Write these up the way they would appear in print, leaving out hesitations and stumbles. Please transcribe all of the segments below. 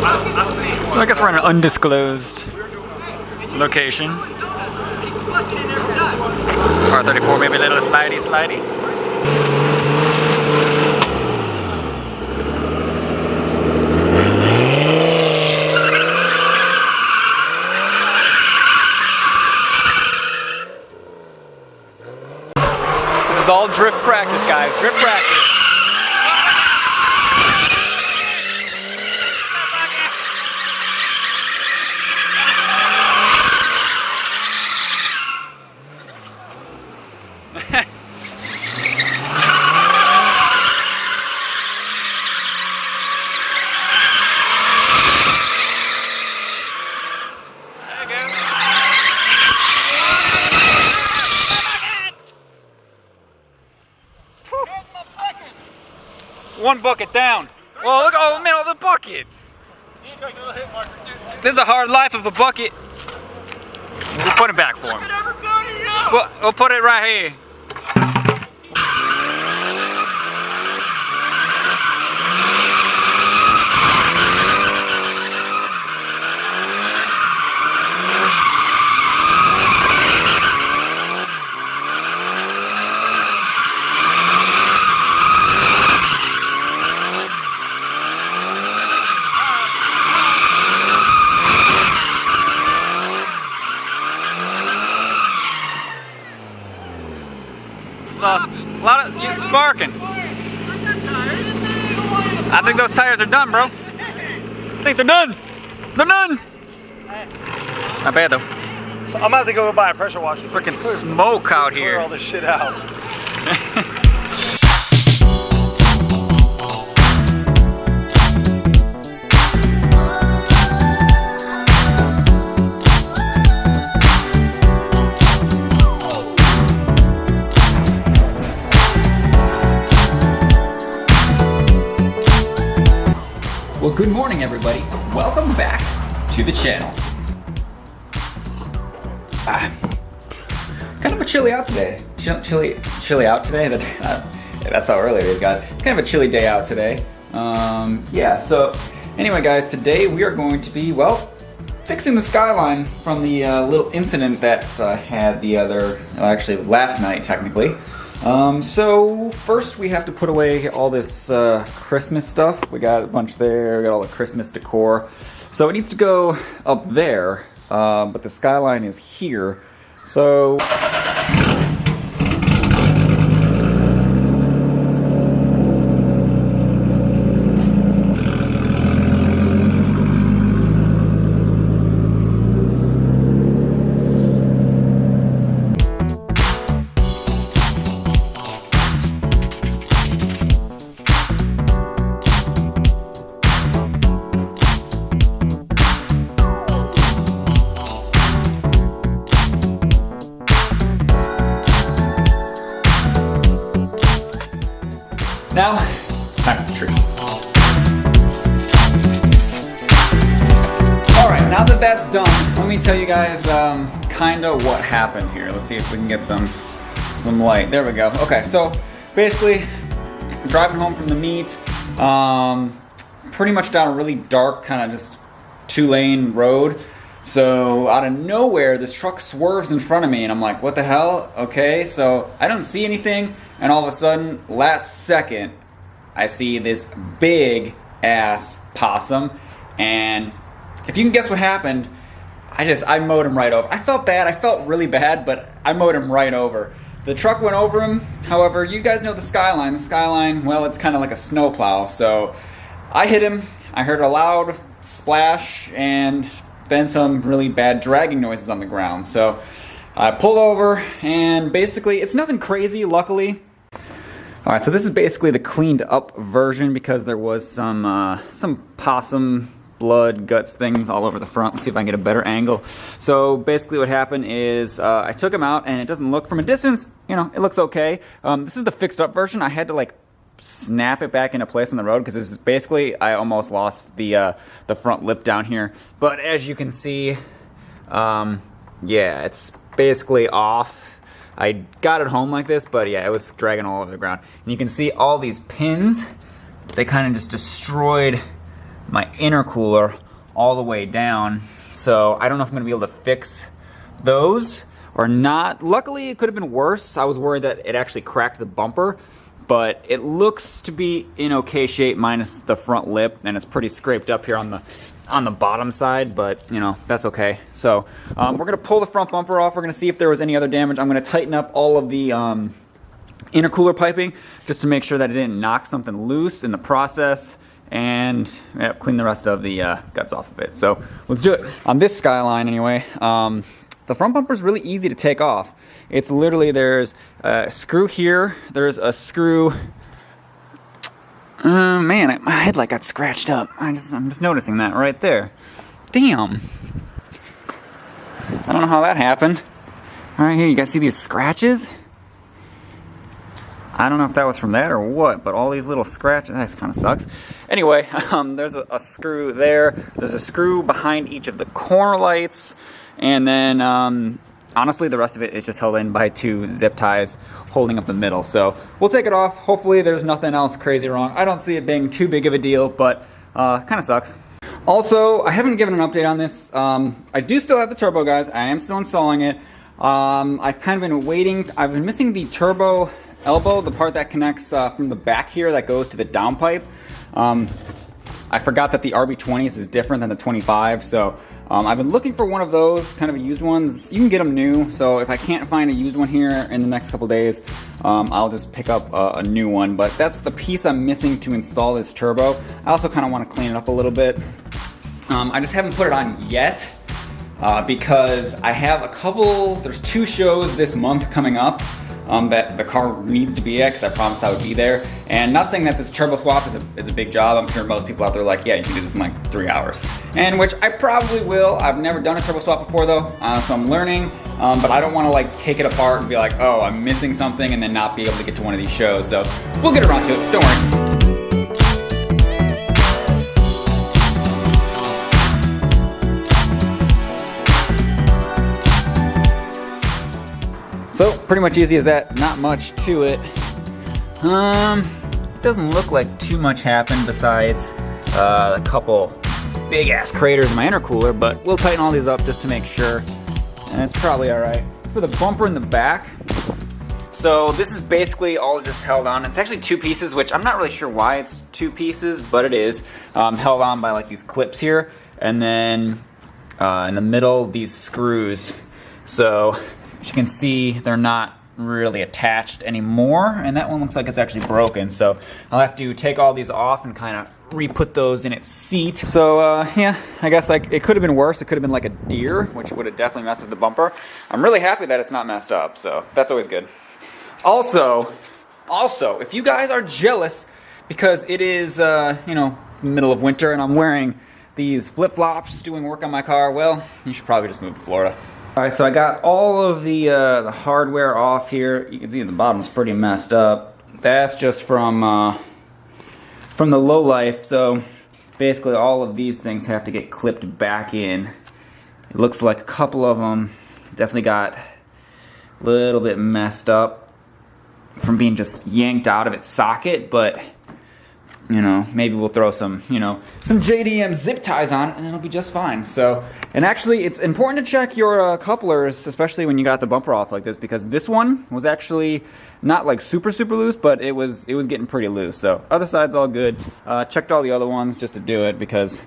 So I guess we're in an undisclosed location. R34, maybe a little slidey. This is all drift practice, guys. Drift practice. One bucket down. Well, look, oh man, all the buckets. This is a hard life of a bucket. We'll put it back for him. We'll put it right here. A lot of sparking. I think those tires are done, bro. I think they're done. They're done. Not bad though. So I'm about to go buy a pressure washer. Freaking smoke out here. Clear all this shit out. Well, good morning, everybody. Welcome back to the channel. Kind of a chilly out today. Chilly out today? That's how early it got. Kind of a chilly day out today. Yeah, so anyway, guys, today we are going to be, well, fixing the Skyline from the little incident that had the actually last night, technically. So first we have to put away all this Christmas stuff. We got a bunch there, we got all the Christmas decor. So it needs to go up there, but the Skyline is here. So now, time for the tree. Alright, now that that's done, let me tell you guys kinda what happened here. Let's see if we can get some light. There we go. Okay, so basically, driving home from the meet, pretty much down a really dark, kind of just two-lane road. So out of nowhere, this truck swerves in front of me, and I'm like, what the hell? Okay, so I don't see anything, and all of a sudden, last second, I see this big ass possum, and if you can guess what happened, I mowed him right over. I felt bad, I felt really bad, but I mowed him right over. The truck went over him. However, you guys know the Skyline. The Skyline, well, it's kind of like a snowplow, so I hit him, I heard a loud splash, and then some really bad dragging noises on the ground. So I pulled over, and basically, it's nothing crazy, luckily. All right, so this is basically the cleaned up version because there was some possum blood, guts, things all over the front. Let's see if I can get a better angle. So basically what happened is I took him out, and it doesn't look, from a distance, you know, it looks okay. This is the fixed up version. I had to like snap it back into place on the road because this is basically, I almost lost the front lip down here. But as you can see, yeah, it's basically off. I got it home like this, but yeah, it was dragging all over the ground. And you can see all these pins, they kind of just destroyed my intercooler all the way down. So I don't know if I'm gonna be able to fix those or not. Luckily, it could have been worse. I was worried that it actually cracked the bumper, but it looks to be in okay shape minus the front lip, and it's pretty scraped up here on the bottom side, but you know, that's okay. So we're gonna pull the front bumper off. We're gonna see if there was any other damage. I'm gonna tighten up all of the intercooler piping just to make sure that it didn't knock something loose in the process, and clean the rest of the guts off of it. So let's do it. On this Skyline anyway, the front bumper is really easy to take off. It's literally, there's a screw here, there's a screw. Man, my headlight got scratched up. I'm just noticing that right there. Damn. I don't know how that happened. All right, here, you guys see these scratches? I don't know if that was from that or what, but all these little scratches, that kind of sucks. Anyway, there's a screw there. There's a screw behind each of the corner lights. And then, honestly, the rest of it is just held in by 2 zip ties holding up the middle. So we'll take it off. Hopefully there's nothing else crazy wrong. I don't see it being too big of a deal, but kind of sucks. Also, I haven't given an update on this. I do still have the turbo, guys. I am still installing it. I've kind of been waiting. I've been missing the turbo elbow, the part that connects from the back here that goes to the downpipe. I forgot that the RB20s is different than the 25, so I've been looking for one of those, kind of used ones. You can get them new, so if I can't find a used one here in the next couple days, I'll just pick up a new one. But that's the piece I'm missing to install this turbo. I also kind of want to clean it up a little bit. I just haven't put it on yet because I have there's 2 shows this month coming up that the car needs to be at, because I promised I would be there. And not saying that this turbo swap is a big job. I'm sure most people out there are like, yeah, you can do this in like 3 hours. And which I probably will. I've never done a turbo swap before though, so I'm learning. But I don't want to like take it apart and be like, oh, I'm missing something, and then not be able to get to one of these shows. So we'll get around to it, don't worry. So pretty much easy as that, not much to it. Doesn't look like too much happened besides a couple big ass craters in my intercooler, but we'll tighten all these up just to make sure, and it's probably all right. As for the bumper in the back, so this is basically all just held on. It's actually 2 pieces, which I'm not really sure why it's 2 pieces, but it is held on by like these clips here, and then in the middle these screws. So as you can see, they're not really attached anymore, and that one looks like it's actually broken. So I'll have to take all these off and kind of re-put those in its seat. So yeah, I guess like it could have been worse. It could have been like a deer, which would have definitely messed with the bumper. I'm really happy that it's not messed up, so that's always good. Also, if you guys are jealous because it is you know, middle of winter and I'm wearing these flip-flops doing work on my car, well, you should probably just move to Florida. Alright, so I got all of the hardware off here. You can see the bottom's pretty messed up. That's just from the low life. So basically all of these things have to get clipped back in. It looks like a couple of them definitely got a little bit messed up from being just yanked out of its socket, but you know, maybe we'll throw some, you know, some JDM zip ties on it and it'll be just fine. So, and actually it's important to check your couplers, especially when you got the bumper off like this, because this one was actually not like super loose, but it was getting pretty loose. So other side's all good. Checked all the other ones just to do it, because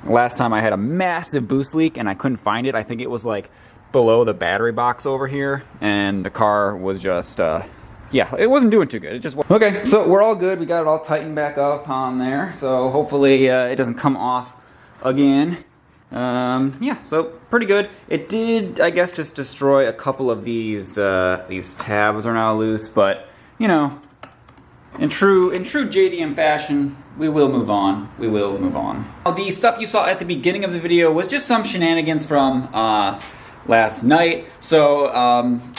last time I had a massive boost leak and I couldn't find it. I think it was like below the battery box over here, and the car was just yeah, it wasn't doing too good. It just okay. So we're all good. We got it all tightened back up on there. So hopefully it doesn't come off again. Yeah, so pretty good. It did, I guess, just destroy a couple of these tabs are now loose, but you know, in true JDM fashion, we will move on. We will move on. The stuff you saw at the beginning of the video was just some shenanigans from last night. So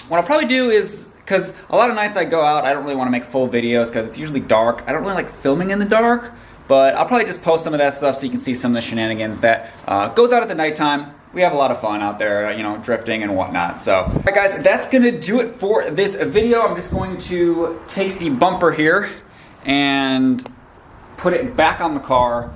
what I'll probably do is, because a lot of nights I go out, I don't really want to make full videos because it's usually dark. I don't really like filming in the dark, but I'll probably just post some of that stuff so you can see some of the shenanigans that goes out at the nighttime. We have a lot of fun out there, you know, drifting and whatnot. So, all right guys, that's gonna do it for this video. I'm just going to take the bumper here and put it back on the car.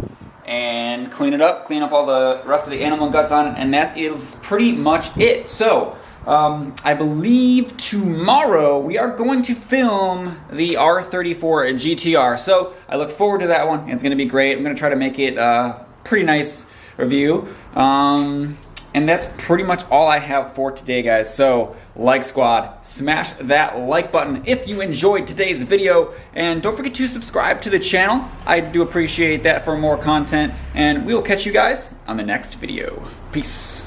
and clean it up, clean up all the rest of the animal guts on it, and that is pretty much it. So, I believe tomorrow we are going to film the R34 GTR. So, I look forward to that one. It's going to be great. I'm going to try to make it a pretty nice review. And that's pretty much all I have for today, guys. So, like squad, smash that like button if you enjoyed today's video, and don't forget to subscribe to the channel. I do appreciate that for more content, and we will catch you guys on the next video. Peace.